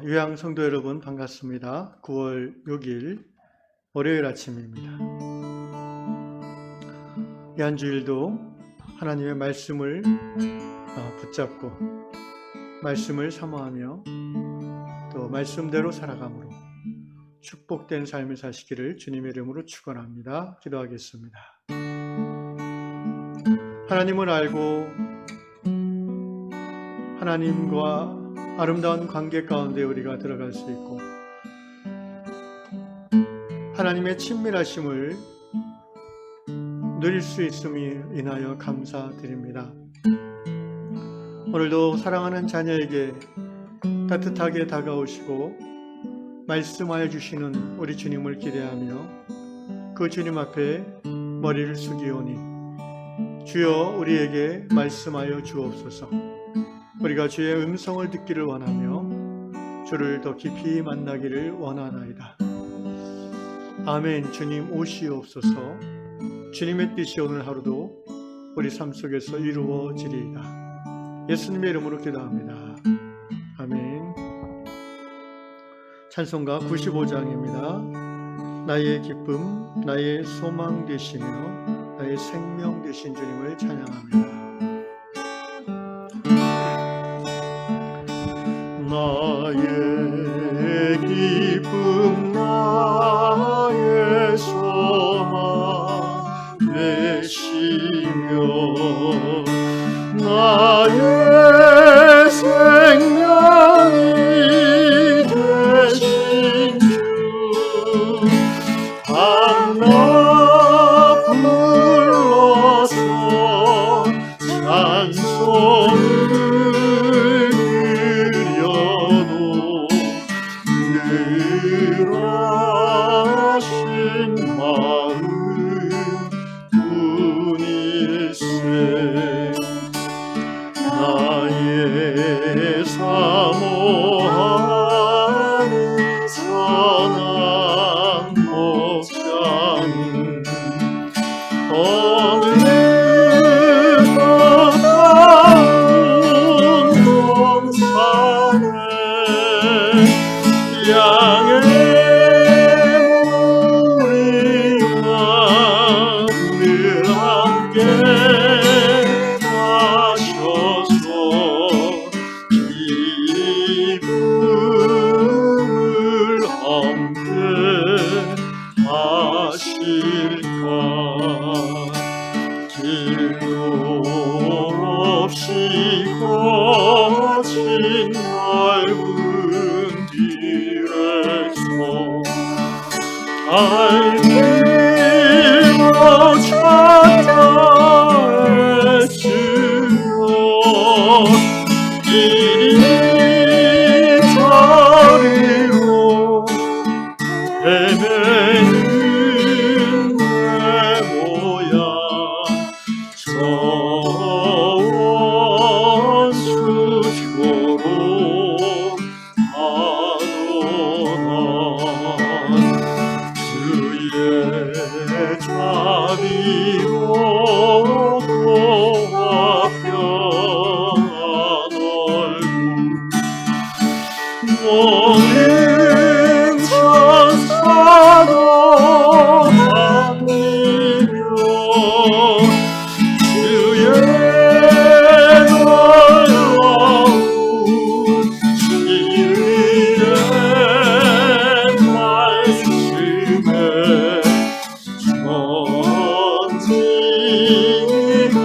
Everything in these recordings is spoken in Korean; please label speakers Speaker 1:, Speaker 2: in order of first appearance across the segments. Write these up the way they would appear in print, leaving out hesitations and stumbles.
Speaker 1: 유양 성도 여러분 반갑습니다. 9월 6일 월요일 아침입니다. 이 한 주일도 하나님의 말씀을 붙잡고 말씀을 사모하며 또 말씀대로 살아감으로 축복된 삶을 사시기를 주님의 이름으로 축원합니다. 기도하겠습니다. 하나님을 알고 하나님과 아름다운 관계 가운데 우리가 들어갈 수 있고 하나님의 친밀하심을 누릴 수 있음을 인하여 감사드립니다. 오늘도 사랑하는 자녀에게 따뜻하게 다가오시고 말씀하여 주시는 우리 주님을 기대하며 그 주님 앞에 머리를 숙이오니 주여 우리에게 말씀하여 주옵소서. 우리가 주의 음성을 듣기를 원하며 주를 더 깊이 만나기를 원하나이다. 아멘. 주님 오시옵소서. 주님의 뜻이 오늘 하루도 우리 삶 속에서 이루어지리이다. 예수님의 이름으로 기도합니다. 아멘. 찬송가 95장입니다. 나의 기쁨, 나의 소망 되시며 나의 생명 되신 주님을 찬양합니다. 나의 기쁨 나의 소망 되시며 나의 생명이 되신 주 밤낮 불러서 찬송을 하신 마음 뿐일세. 나의 사모하는 선한 목자는 어느 가까운 동산에 양의 길도 없이 거친 넓은 길에서 알기로 찾아 애쓰며 이리 저리로 헤매는 내 모양 원수처럼 하노나 주의 자비로고 평안 얼굴 모든 천사도 받으며 주의 놀라운 진리의 말씀에 천지가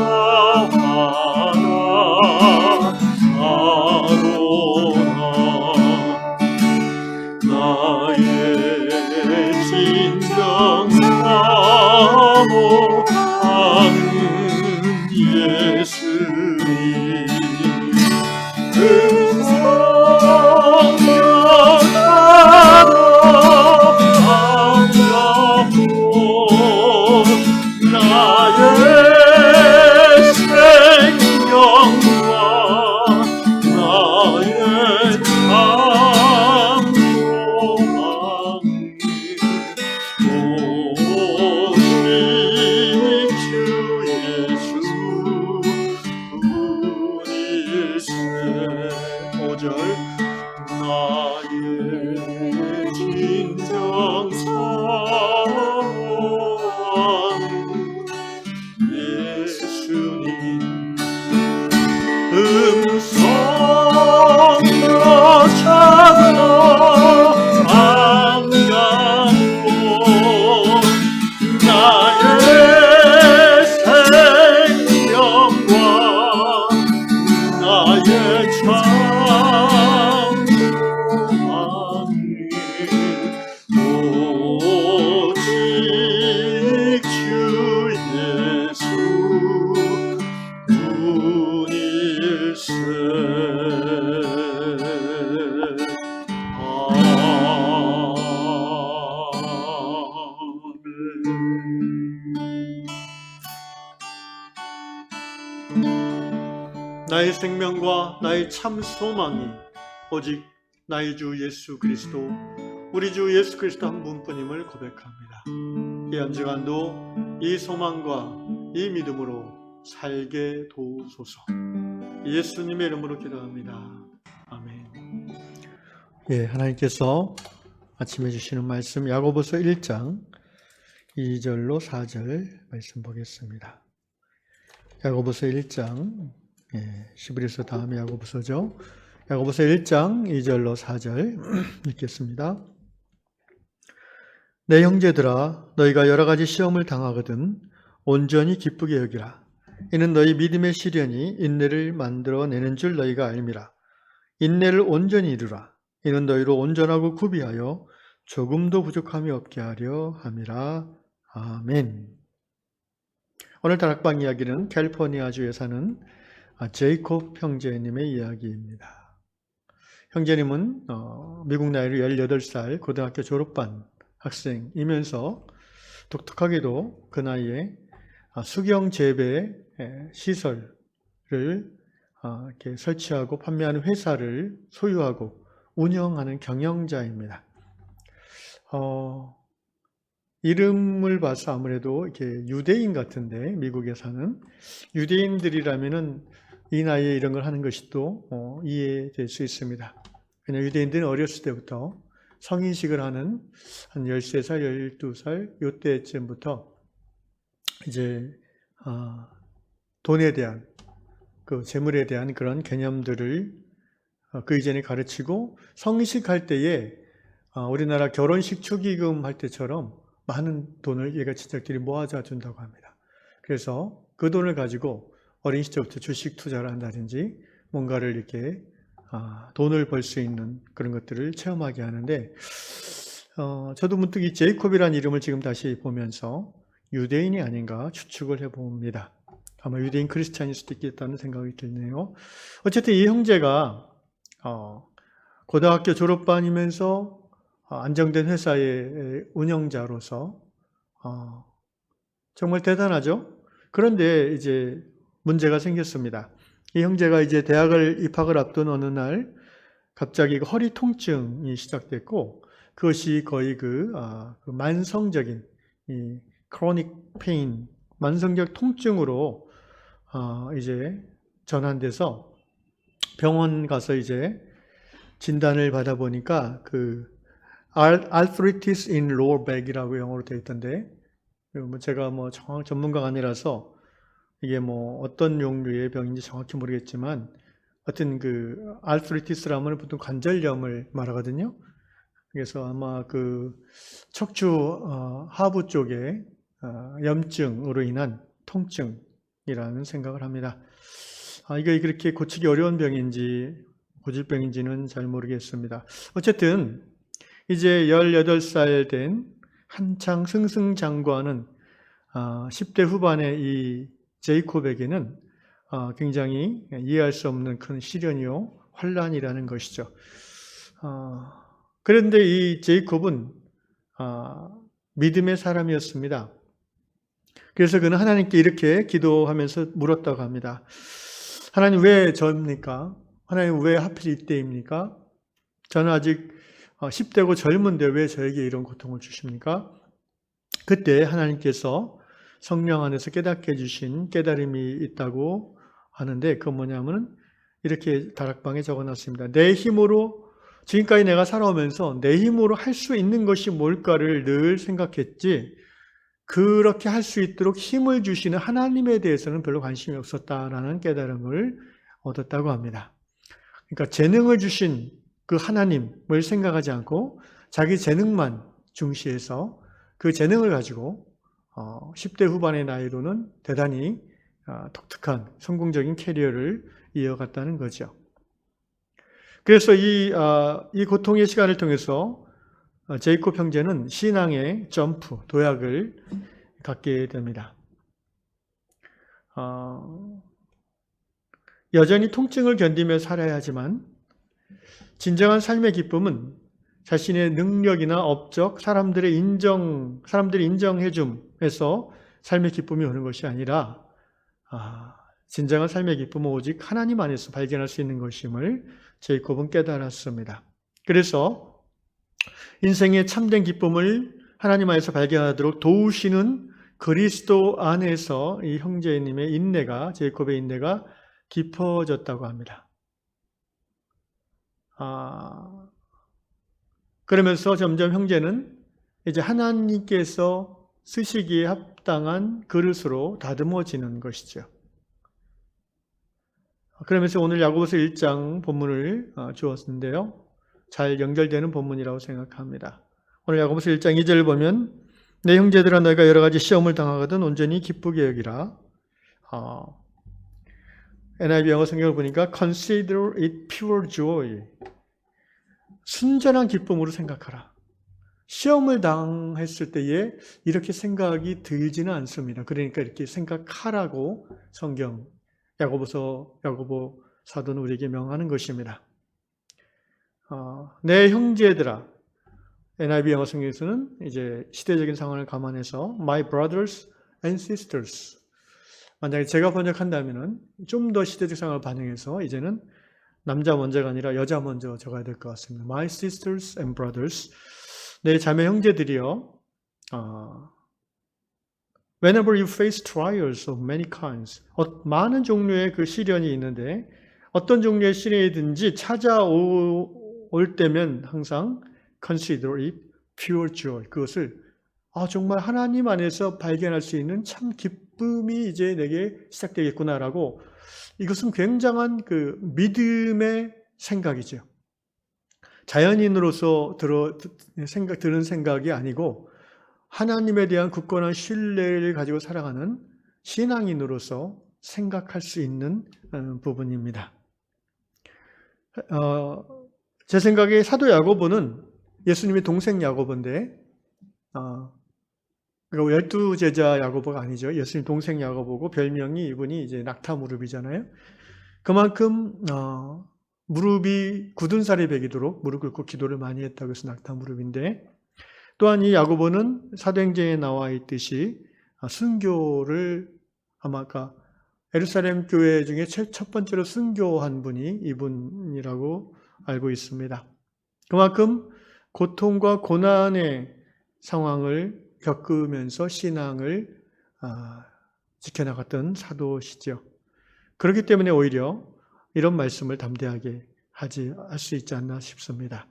Speaker 1: 하나하로나 나의 진정 사모하는 예수님 음성 역하다 반갑고 나의 생명과 나의 감동함 오직 주 예수 뿐일세. 5절 나의 생명과 나의 참 소망이 오직 나의 주 예수 그리스도, 우리 주 예수 그리스도 한 분뿐임을 고백합니다. 이 한 주간도 이 소망과 이 믿음으로 살게 도우소서. 예수님의 이름으로 기도합니다. 아멘. 예, 하나님께서 아침에 주시는 말씀 야고보서 1장 2절로 4절 말씀 보겠습니다. 야고보서 1장 11에서 다음에 야고보서죠. 야고보서 1장 2절로 4절 읽겠습니다. 내 형제들아, 너희가 여러 가지 시험을 당하거든 온전히 기쁘게 여기라. 이는 너희 믿음의 시련이 인내를 만들어내는 줄 너희가 알미라. 인내를 온전히 이루라. 이는 너희로 온전하고 구비하여 조금도 부족함이 없게 하려 함이라. 아멘. 오늘 다락방 이야기는 캘리포니아주에 사는 제이콥 형제님의 이야기입니다. 형제님은 미국 나이로 18살 고등학교 졸업반 학생이면서 독특하게도 그 나이에 수경 재배 시설을 이렇게 설치하고 판매하는 회사를 소유하고 운영하는 경영자입니다. 이름을 봐서 아무래도 이렇게 유대인 같은데, 미국에 사는 유대인들이라면은 이 나이에 이런 걸 하는 것이 또 이해될 수 있습니다. 그냥 유대인들은 어렸을 때부터 성인식을 하는 한 13살, 12살 요때쯤부터 이제 돈에 대한, 그 재물에 대한 그런 개념들을 그 이전에 가르치고 성인식 할 때에 우리나라 결혼식 축의금 할 때처럼 많은 돈을 얘가 친척들이 모아져 준다고 합니다. 그래서 그 돈을 가지고 어린 시절부터 주식 투자를 한다든지 뭔가를 이렇게 돈을 벌 수 있는 그런 것들을 체험하게 하는데, 저도 문득 이 제이콥이라는 이름을 지금 다시 보면서 유대인이 아닌가 추측을 해봅니다. 아마 유대인 크리스찬일 수도 있겠다는 생각이 드네요. 어쨌든 이 형제가 고등학교 졸업반이면서 안정된 회사의 운영자로서 정말 대단하죠. 그런데 이제 문제가 생겼습니다. 이 형제가 이제 대학을 입학을 앞둔 어느 날 갑자기 허리 통증이 시작됐고, 그것이 거의 만성적인 이 chronic pain, 만성적 통증으로 이제 전환돼서 병원 가서 이제 진단을 받아보니까 arthritis in lower back이라고 영어로 되어 있던데, 제가 전문가가 아니라서 이게 어떤 종류의 병인지 정확히 모르겠지만, 하여튼 arthritis라면 보통 관절염을 말하거든요. 그래서 아마 척추 하부 쪽에 염증으로 인한 통증이라는 생각을 합니다. 이게 그렇게 고치기 어려운 병인지 고질병인지는 잘 모르겠습니다. 어쨌든 이제 18살 된 한창 승승장구하는 10대 후반의 이 제이콥에게는 굉장히 이해할 수 없는 큰 시련이요 환란이라는 것이죠. 그런데 이 제이콥은 믿음의 사람이었습니다. 그래서 그는 하나님께 이렇게 기도하면서 물었다고 합니다. 하나님, 왜 저입니까? 하나님, 왜 하필 이때입니까? 저는 아직 10대고 젊은데 왜 저에게 이런 고통을 주십니까? 그때 하나님께서 성령 안에서 깨닫게 해주신 깨달음이 있다고 하는데, 그건 뭐냐면 이렇게 다락방에 적어놨습니다. 내 힘으로, 지금까지 내가 살아오면서 내 힘으로 할 수 있는 것이 뭘까를 늘 생각했지, 그렇게 할 수 있도록 힘을 주시는 하나님에 대해서는 별로 관심이 없었다라는 깨달음을 얻었다고 합니다. 그러니까 재능을 주신 그 하나님을 생각하지 않고 자기 재능만 중시해서 그 재능을 가지고 10대 후반의 나이로는 대단히 독특한 성공적인 캐리어를 이어갔다는 거죠. 그래서 이 고통의 시간을 통해서 제이콥 형제는 신앙의 점프, 도약을 갖게 됩니다. 여전히 통증을 견디며 살아야 하지만 진정한 삶의 기쁨은 자신의 능력이나 업적, 사람들이 인정해줌에서 삶의 기쁨이 오는 것이 아니라 진정한 삶의 기쁨은 오직 하나님 안에서 발견할 수 있는 것임을 제이콥은 깨달았습니다. 그래서 인생의 참된 기쁨을 하나님 안에서 발견하도록 도우시는 그리스도 안에서 이 형제님의 인내가, 제이콥의 인내가 깊어졌다고 합니다. 그러면서 점점 형제는 이제 하나님께서 쓰시기에 합당한 그릇으로 다듬어지는 것이죠. 그러면서 오늘 야고보서 1장 본문을 주었는데요. 잘 연결되는 본문이라고 생각합니다. 오늘 야고보서 1장 2절을 보면 내 형제들아 너희가 여러 가지 시험을 당하거든 온전히 기쁘게 여기라. NIV 영어 성경을 보니까 consider it pure joy. 순전한 기쁨으로 생각하라. 시험을 당했을 때에 이렇게 생각이 들지는 않습니다. 그러니까 이렇게 생각하라고 성경 야고보 사도는 우리에게 명하는 것입니다. 내 형제들아, NIV 영어 성경에서는 이제 시대적인 상황을 감안해서 my brothers and sisters. 만약에 제가 번역한다면은 좀 더 시대적 상황을 반영해서 이제는 남자 먼저가 아니라 여자 먼저 적어야 될 것 같습니다. My sisters and brothers. 내 자매 형제들이여, whenever you face trials of many kinds, 많은 종류의 그 시련이 있는데 어떤 종류의 시련이든지 찾아올 때면 항상 consider it pure joy. 그것을 정말 하나님 안에서 발견할 수 있는 참 기쁨이 이제 내게 시작되겠구나라고, 이것은 굉장한 그 믿음의 생각이죠. 자연인으로서 드는 생각이 아니고 하나님에 대한 굳건한 신뢰를 가지고 살아가는 신앙인으로서 생각할 수 있는 부분입니다. 제 생각에 사도 야고보는 예수님의 동생 야고보인데, 그러니까 12제자 야고보가 아니죠. 예수님 동생 야고보고 별명이 이분이 이제 낙타무릎이잖아요. 그만큼 무릎이 굳은 살이 배기도록 무릎 꿇고 기도를 많이 했다고 해서 낙타무릎인데, 또한 이 야고보는 사도행전에 나와 있듯이 순교를 아마 아까 예루살렘 교회 중에 첫 번째로 순교한 분이 이분이라고 알고 있습니다. 그만큼 고통과 고난의 상황을 겪으면서 신앙을 지켜나갔던 사도시죠. 그렇기 때문에 오히려 이런 말씀을 담대하게 할 수 있지 않나 싶습니다.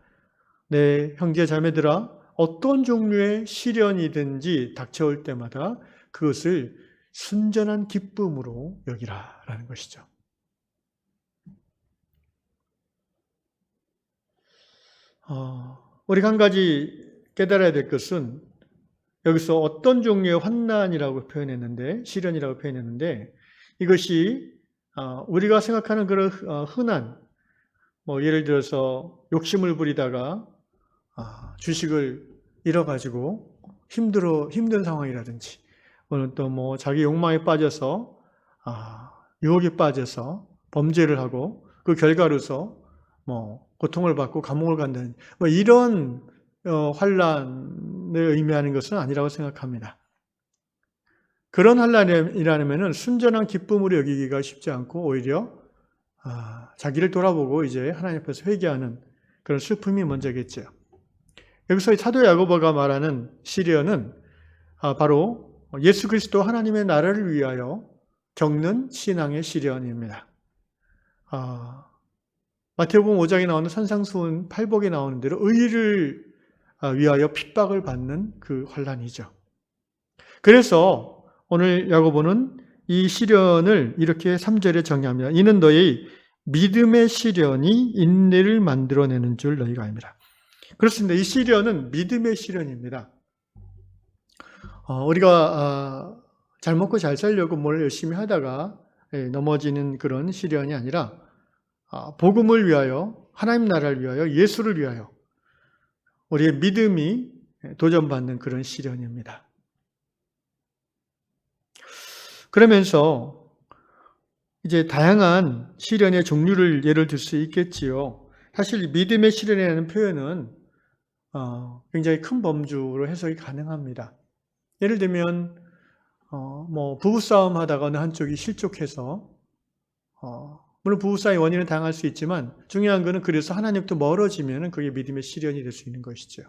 Speaker 1: 내 형제 자매들아, 어떤 종류의 시련이든지 닥쳐올 때마다 그것을 순전한 기쁨으로 여기라라는 것이죠. 우리가 한 가지 깨달아야 될 것은, 여기서 어떤 종류의 환난이라고 표현했는데, 시련이라고 표현했는데, 이것이 우리가 생각하는 그런 흔한, 예를 들어서 욕심을 부리다가 주식을 잃어가지고 힘든 상황이라든지, 또는 또 자기 욕망에 빠져서 유혹에 빠져서 범죄를 하고 그 결과로서 고통을 받고 감옥을 간다는 이런 환난을 의미하는 것은 아니라고 생각합니다. 그런 환난이라면 순전한 기쁨으로 여기기가 쉽지 않고 오히려 자기를 돌아보고 이제 하나님 앞에서 회개하는 그런 슬픔이 먼저겠죠. 여기서 사도 야고보가 말하는 시련은 바로 예수 그리스도 하나님의 나라를 위하여 겪는 신앙의 시련입니다. 마태복음 5장에 나오는 산상수훈 팔복에 나오는 대로 의를 위하여 핍박을 받는 그 환난이죠. 그래서 오늘 야고보는 이 시련을 이렇게 3절에 정의합니다. 이는 너희 믿음의 시련이 인내를 만들어내는 줄 너희가 압니다. 그렇습니다. 이 시련은 믿음의 시련입니다. 우리가 잘 먹고 잘 살려고 뭘 열심히 하다가 넘어지는 그런 시련이 아니라 복음을 위하여, 하나님 나라를 위하여, 예수를 위하여 우리의 믿음이 도전받는 그런 시련입니다. 그러면서 이제 다양한 시련의 종류를 예를 들 수 있겠지요. 사실 믿음의 시련이라는 표현은 굉장히 큰 범주로 해석이 가능합니다. 예를 들면 부부싸움 하다가 어느 한쪽이 실족해서 물론 부부 사이 원인은 다양할 수 있지만 중요한 것은 그래서 하나님부터 멀어지면 그게 믿음의 시련이 될 수 있는 것이죠.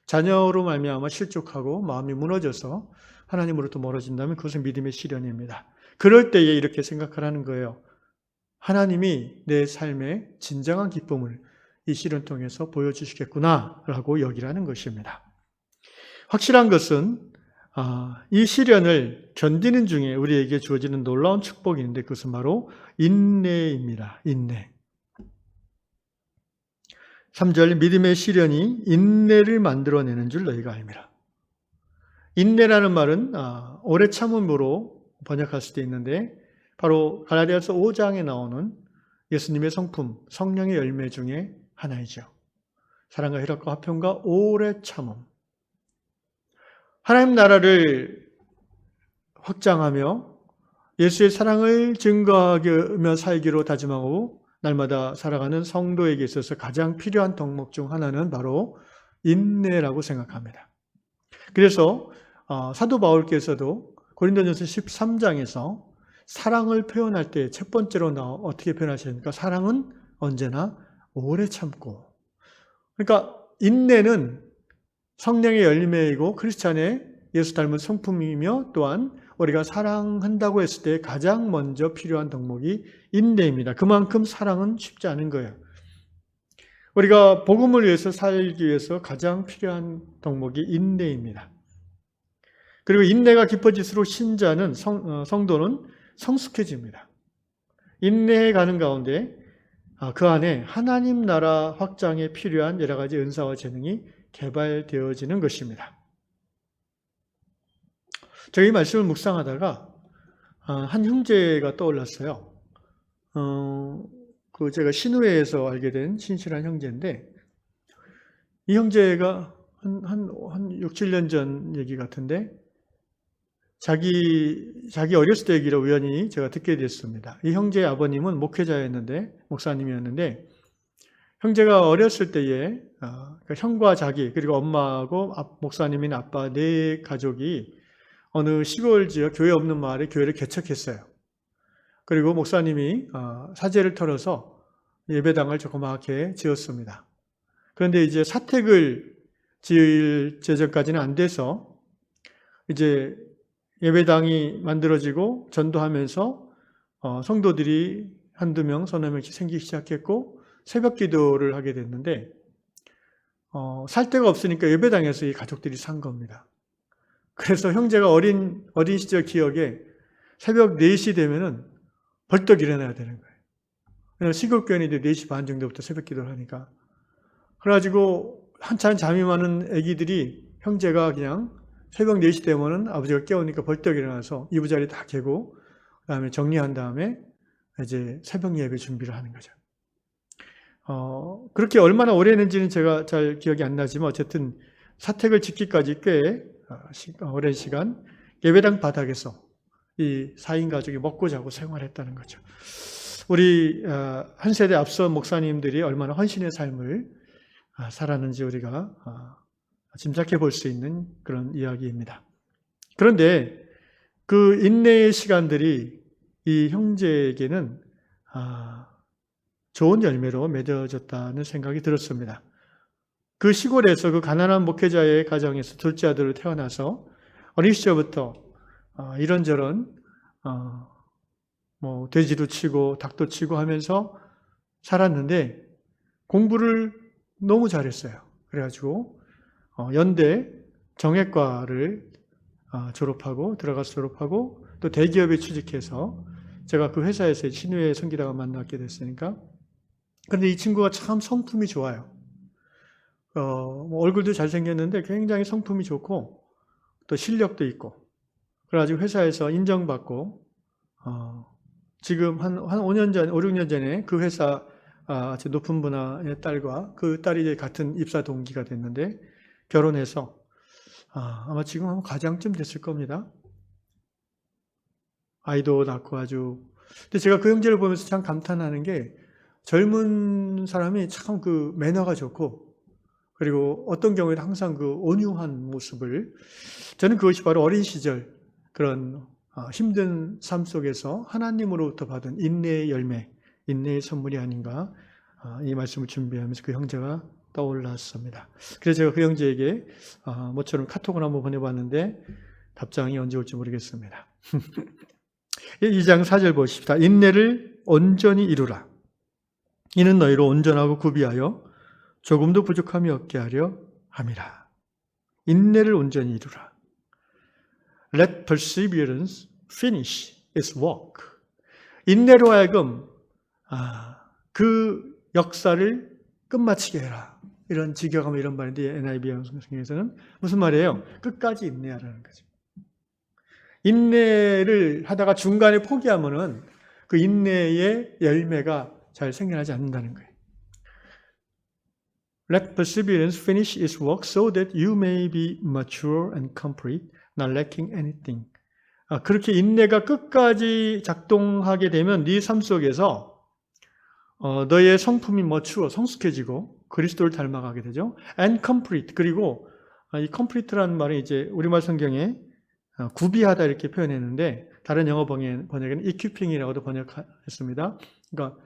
Speaker 1: 자녀로 말미암아 실족하고 마음이 무너져서 하나님으로부터 멀어진다면 그것은 믿음의 시련입니다. 그럴 때에 이렇게 생각하라는 거예요. 하나님이 내 삶의 진정한 기쁨을 이 시련 통해서 보여주시겠구나라고 여기라는 것입니다. 확실한 것은 이 시련을 견디는 중에 우리에게 주어지는 놀라운 축복이 있는데 그것은 바로 인내입니다. 인내. 3절 믿음의 시련이 인내를 만들어내는 줄 너희가 알미라. 인내라는 말은 오래 참음으로 번역할 수도 있는데 바로 갈라디아서 5장에 나오는 예수님의 성품, 성령의 열매 중에 하나이죠. 사랑과 희락과 화평과 오래 참음. 하나님 나라를 확장하며 예수의 사랑을 증거하며 살기로 다짐하고 날마다 살아가는 성도에게 있어서 가장 필요한 덕목 중 하나는 바로 인내라고 생각합니다. 그래서 사도 바울께서도 고린도전서 13장에서 사랑을 표현할 때 첫 번째로 어떻게 표현하십니까? 사랑은 언제나 오래 참고. 그러니까 인내는 성령의 열매이고 크리스찬의 예수 닮은 성품이며 또한 우리가 사랑한다고 했을 때 가장 먼저 필요한 덕목이 인내입니다. 그만큼 사랑은 쉽지 않은 거예요. 우리가 복음을 위해서 살기 위해서 가장 필요한 덕목이 인내입니다. 그리고 인내가 깊어질수록 신자는 성도는 성숙해집니다. 인내해 가는 가운데 그 안에 하나님 나라 확장에 필요한 여러 가지 은사와 재능이 개발되어지는 것입니다. 제가 이 말씀을 묵상하다가 한 형제가 떠올랐어요. 제가 신우회에서 알게 된 신실한 형제인데 이 형제가 한 6, 7년 전 얘기 같은데 자기 어렸을 때 얘기를 우연히 제가 듣게 됐습니다. 이 형제의 아버님은 목회자였는데 목사님이었는데 형제가 어렸을 때에 그러니까 형과 자기 그리고 엄마하고 목사님인 아빠 네 가족이 어느 시골 지역 교회 없는 마을에 교회를 개척했어요. 그리고 목사님이 사제를 털어서 예배당을 조그맣게 지었습니다. 그런데 이제 사택을 지을 재정까지는 안 돼서 이제 예배당이 만들어지고 전도하면서 성도들이 한두 명, 서너 명씩 생기기 시작했고 새벽 기도를 하게 됐는데 살 데가 없으니까 예배당에서 이 가족들이 산 겁니다. 그래서 형제가 어린 시절 기억에 새벽 4시 되면은 벌떡 일어나야 되는 거예요. 시골교회인데 4시 반 정도부터 새벽 기도를 하니까. 그래가지고 한참 잠이 많은 아기들이 형제가 그냥 새벽 4시 되면은 아버지가 깨우니까 벌떡 일어나서 이부자리 다 개고 그다음에 정리한 다음에 이제 새벽 예배 준비를 하는 거죠. 그렇게 얼마나 오래 했는지는 제가 잘 기억이 안 나지만 어쨌든 사택을 짓기까지 꽤 오랜 시간 예배당 바닥에서 이 4인 가족이 먹고 자고 생활했다는 거죠. 우리 한 세대 앞서 목사님들이 얼마나 헌신의 삶을 살았는지 우리가 짐작해 볼 수 있는 그런 이야기입니다. 그런데 그 인내의 시간들이 이 형제에게는 좋은 열매로 맺어졌다는 생각이 들었습니다. 그 시골에서 그 가난한 목회자의 가정에서 둘째 아들로 태어나서 어린 시절부터 이런저런 돼지도 치고 닭도 치고 하면서 살았는데 공부를 너무 잘했어요. 그래가지고 연대 정외과를 들어가서 졸업하고 또 대기업에 취직해서 제가 그 회사에서 신우회 선기다가 만났게 됐으니까. 근데 이 친구가 참 성품이 좋아요. 얼굴도 잘생겼는데 굉장히 성품이 좋고 또 실력도 있고 그래가지고 회사에서 인정받고 지금 한 5년 전, 5, 6년 전에 그 회사 아주 높은 분의 딸과 그 딸이 같은 입사 동기가 됐는데 결혼해서 아마 지금 한 가장쯤 됐을 겁니다. 아이도 낳고 아주. 근데 제가 그 형제를 보면서 참 감탄하는 게 젊은 사람이 참 그 매너가 좋고 그리고 어떤 경우에는 항상 그 온유한 모습을 저는 그것이 바로 어린 시절 그런 힘든 삶 속에서 하나님으로부터 받은 인내의 열매, 인내의 선물이 아닌가 이 말씀을 준비하면서 그 형제가 떠올랐습니다. 그래서 제가 그 형제에게 모처럼 카톡을 한번 보내봤는데 답장이 언제 올지 모르겠습니다. 2장 4절 보십시다. 인내를 온전히 이루라. 이는 너희로 온전하고 구비하여 조금도 부족함이 없게 하려 함이라. 인내를 온전히 이루라. Let perseverance finish its work. 인내로 하여금 그 역사를 끝마치게 해라. 이런 직역하면 이런 말인데 NIV 성경에서는 무슨 말이에요? 끝까지 인내하라는 거죠. 인내를 하다가 중간에 포기하면은 그 인내의 열매가 잘 생겨나지 않는다는 거예요. Let perseverance finish its work so that you may be mature and complete, not lacking anything. 그렇게 인내가 끝까지 작동하게 되면 네 삶 속에서 너의 성품이 mature, 성숙해지고 그리스도를 닮아가게 되죠. And complete. 그리고 이 complete라는 말은 이제 우리말 성경에 구비하다 이렇게 표현했는데 다른 영어 번역에는 equipping이라고도 번역했습니다. 그러니까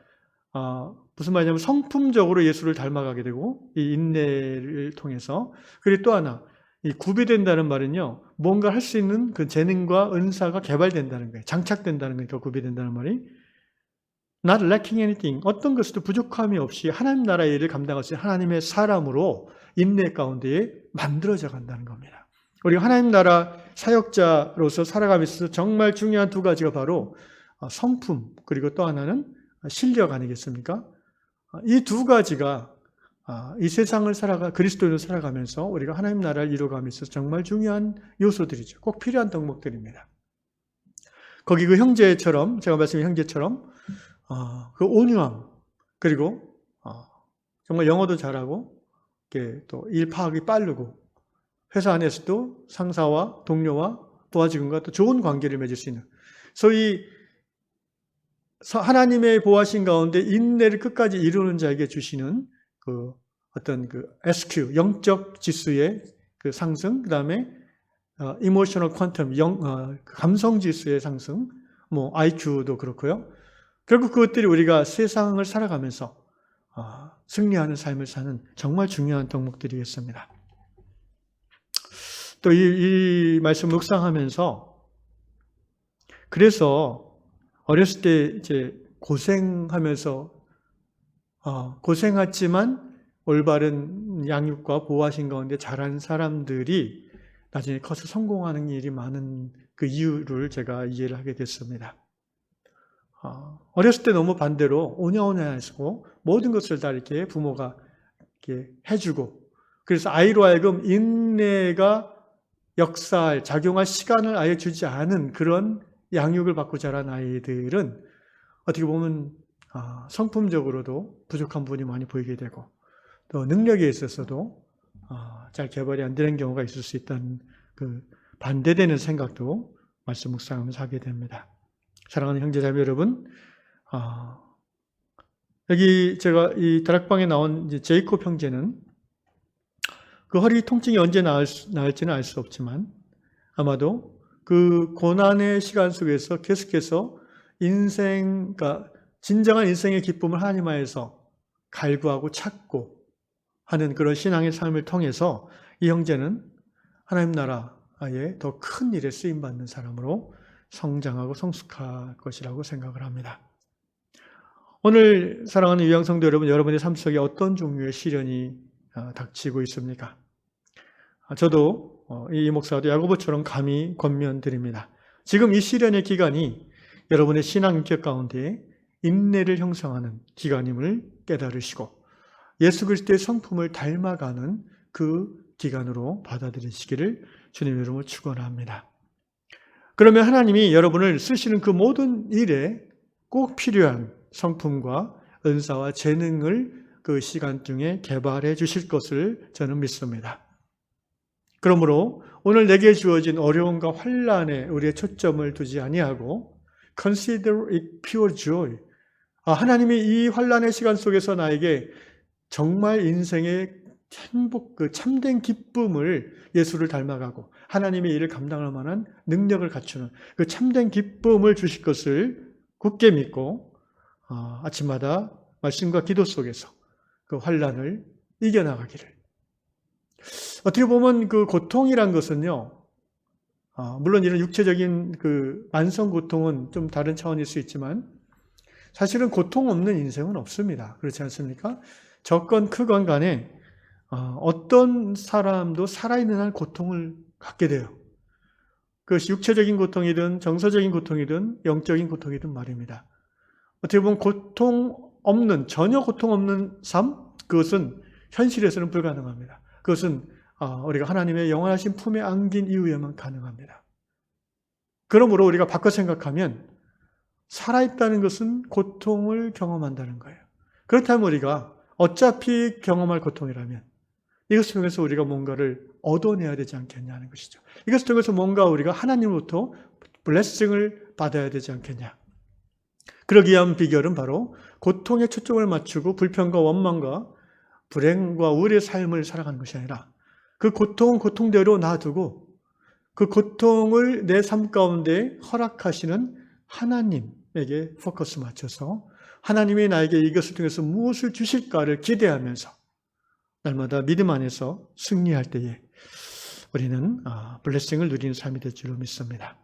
Speaker 1: 무슨 말이냐면 성품적으로 예수를 닮아가게 되고 이 인내를 통해서 그리고 또 하나 이 구비된다는 말은요 뭔가 할 수 있는 그 재능과 은사가 개발된다는 거예요. 장착된다는 거니까 구비된다는 말이 not lacking anything 어떤 것에도 부족함이 없이 하나님 나라의 일을 감당할 수 있는 하나님의 사람으로 인내 가운데에 만들어져 간다는 겁니다. 우리가 하나님 나라 사역자로서 살아가면서 정말 중요한 두 가지가 바로 성품 그리고 또 하나는 실력 아니겠습니까? 이 두 가지가 이 세상을 그리스도인으로 살아가면서 우리가 하나님 나라를 이루어가면서 정말 중요한 요소들이죠. 꼭 필요한 덕목들입니다. 거기 그 형제처럼 제가 말씀드린 형제처럼 그 온유함 그리고 정말 영어도 잘하고 또 일 파악이 빠르고 회사 안에서도 상사와 동료와 부하직원과 또 좋은 관계를 맺을 수 있는 소위 하나님의 보호하신 가운데 인내를 끝까지 이루는 자에게 주시는 그 어떤 그 SQ 영적 지수의 그 상승, 그다음에 emotional quantum 감성 지수의 상승, 뭐 IQ도 그렇고요. 결국 그것들이 우리가 세상을 살아가면서 승리하는 삶을 사는 정말 중요한 덕목들이겠습니다. 또 이 말씀 묵상하면서 그래서 어렸을 때 이제 고생하면서 고생했지만 올바른 양육과 보호하신 가운데 자란 사람들이 나중에 커서 성공하는 일이 많은 그 이유를 제가 이해를 하게 됐습니다. 어렸을 때 너무 반대로 오냐오냐하시고 모든 것을 다 이렇게 부모가 이렇게 해주고 그래서 아이로 하여금 인내가 역사할 작용할 시간을 아예 주지 않은 그런 양육을 받고 자란 아이들은 어떻게 보면 성품적으로도 부족한 부분이 많이 보이게 되고 또 능력에 있어서도 잘 개발이 안 되는 경우가 있을 수 있다는 그 반대되는 생각도 말씀 묵상하면서 하게 됩니다. 사랑하는 형제자매 여러분, 여기 제가 이 다락방에 나온 이제 제이콥 형제는 그 허리 통증이 언제 나을지는 알 수 없지만 아마도 그 고난의 시간 속에서 계속해서 그러니까 진정한 인생의 기쁨을 하나님 안에서 갈구하고 찾고 하는 그런 신앙의 삶을 통해서 이 형제는 하나님 나라에 더 큰 일에 쓰임받는 사람으로 성장하고 성숙할 것이라고 생각을 합니다. 오늘 사랑하는 유양성도 여러분, 여러분의 삶 속에 어떤 종류의 시련이 닥치고 있습니까? 저도 이 목사도 야고보처럼 감히 권면드립니다. 지금 이 시련의 기간이 여러분의 신앙 인격 가운데 인내를 형성하는 기간임을 깨달으시고 예수 그리스도의 성품을 닮아가는 그 기간으로 받아들이시기를 주님의 이름으로 축원합니다. 그러면 하나님이 여러분을 쓰시는 그 모든 일에 꼭 필요한 성품과 은사와 재능을 그 시간 중에 개발해 주실 것을 저는 믿습니다. 그러므로 오늘 내게 주어진 어려움과 환난에 우리의 초점을 두지 아니하고 consider it pure joy. 하나님이 이 환난의 시간 속에서 나에게 정말 인생의 행복, 그 참된 기쁨을 예수를 닮아가고 하나님의 일을 감당할 만한 능력을 갖추는 그 참된 기쁨을 주실 것을 굳게 믿고 아침마다 말씀과 기도 속에서 그 환난을 이겨나가기를. 어떻게 보면 그 고통이란 것은요, 물론 이런 육체적인 그 만성 고통은 좀 다른 차원일 수 있지만 사실은 고통 없는 인생은 없습니다. 그렇지 않습니까? 적건 크건 간에 어떤 사람도 살아있는 한 고통을 갖게 돼요. 그것이 육체적인 고통이든 정서적인 고통이든 영적인 고통이든 말입니다. 어떻게 보면 전혀 고통 없는 삶, 그것은 현실에서는 불가능합니다. 그것은 우리가 하나님의 영원하신 품에 안긴 이후에만 가능합니다. 그러므로 우리가 바꿔 생각하면 살아있다는 것은 고통을 경험한다는 거예요. 그렇다면 우리가 어차피 경험할 고통이라면 이것을 통해서 우리가 뭔가를 얻어내야 되지 않겠냐는 것이죠. 이것을 통해서 뭔가 우리가 하나님으로부터 블레싱을 받아야 되지 않겠냐. 그러기 위한 비결은 바로 고통에 초점을 맞추고 불평과 원망과 불행과 우울의 삶을 살아가는 것이 아니라 그 고통은 고통대로 놔두고 그 고통을 내 삶 가운데 허락하시는 하나님에게 포커스 맞춰서 하나님이 나에게 이것을 통해서 무엇을 주실까를 기대하면서 날마다 믿음 안에서 승리할 때에 우리는 블레싱을 누리는 삶이 될 줄로 믿습니다.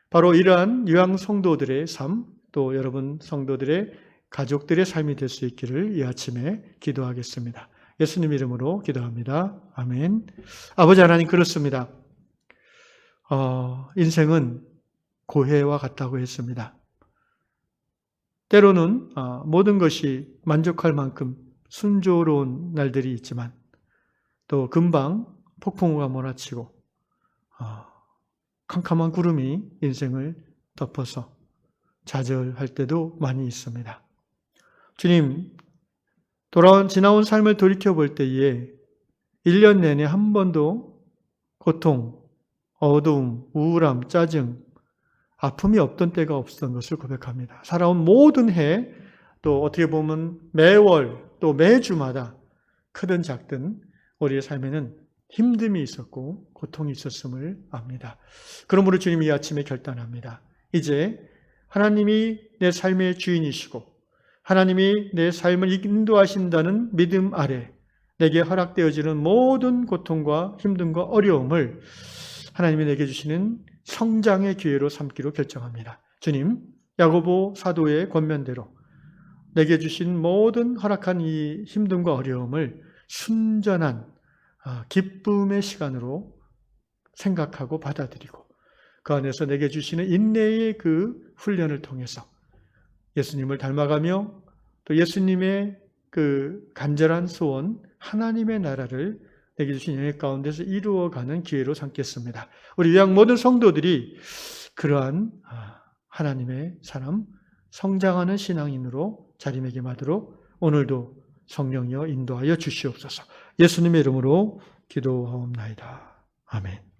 Speaker 1: 바로 이러한 유황 성도들의 삶, 또 여러분 성도들의 가족들의 삶이 될 수 있기를 이 아침에 기도하겠습니다. 예수님 이름으로 기도합니다. 아멘. 아버지 하나님, 그렇습니다. 인생은 고해와 같다고 했습니다. 때로는 모든 것이 만족할 만큼 순조로운 날들이 있지만 또 금방 폭풍우가 몰아치고 캄캄한 구름이 인생을 덮어서 좌절할 때도 많이 있습니다. 주님, 지나온 삶을 돌이켜볼 때에 1년 내내 한 번도 고통, 어두움, 우울함, 짜증, 아픔이 없던 때가 없었던 것을 고백합니다. 살아온 모든 해, 또 어떻게 보면 매월, 또 매주마다 크든 작든 우리의 삶에는 힘듦이 있었고 고통이 있었음을 압니다. 그러므로 주님 이 아침에 결단합니다. 이제 하나님이 내 삶의 주인이시고 하나님이 내 삶을 인도하신다는 믿음 아래 내게 허락되어지는 모든 고통과 힘듦과 어려움을 하나님이 내게 주시는 성장의 기회로 삼기로 결정합니다. 주님, 야고보 사도의 권면대로 내게 주신 모든 허락한 이 힘듦과 어려움을 순전한 기쁨의 시간으로 생각하고 받아들이고 그 안에서 내게 주시는 인내의 그 훈련을 통해서 예수님을 닮아가며 또 예수님의 그 간절한 소원, 하나님의 나라를 내게 주신 영역 가운데서 이루어가는 기회로 삼겠습니다. 우리 위양 모든 성도들이 그러한 하나님의 사람, 성장하는 신앙인으로 자리매김하도록 오늘도 성령이여 인도하여 주시옵소서. 예수님의 이름으로 기도하옵나이다. 아멘.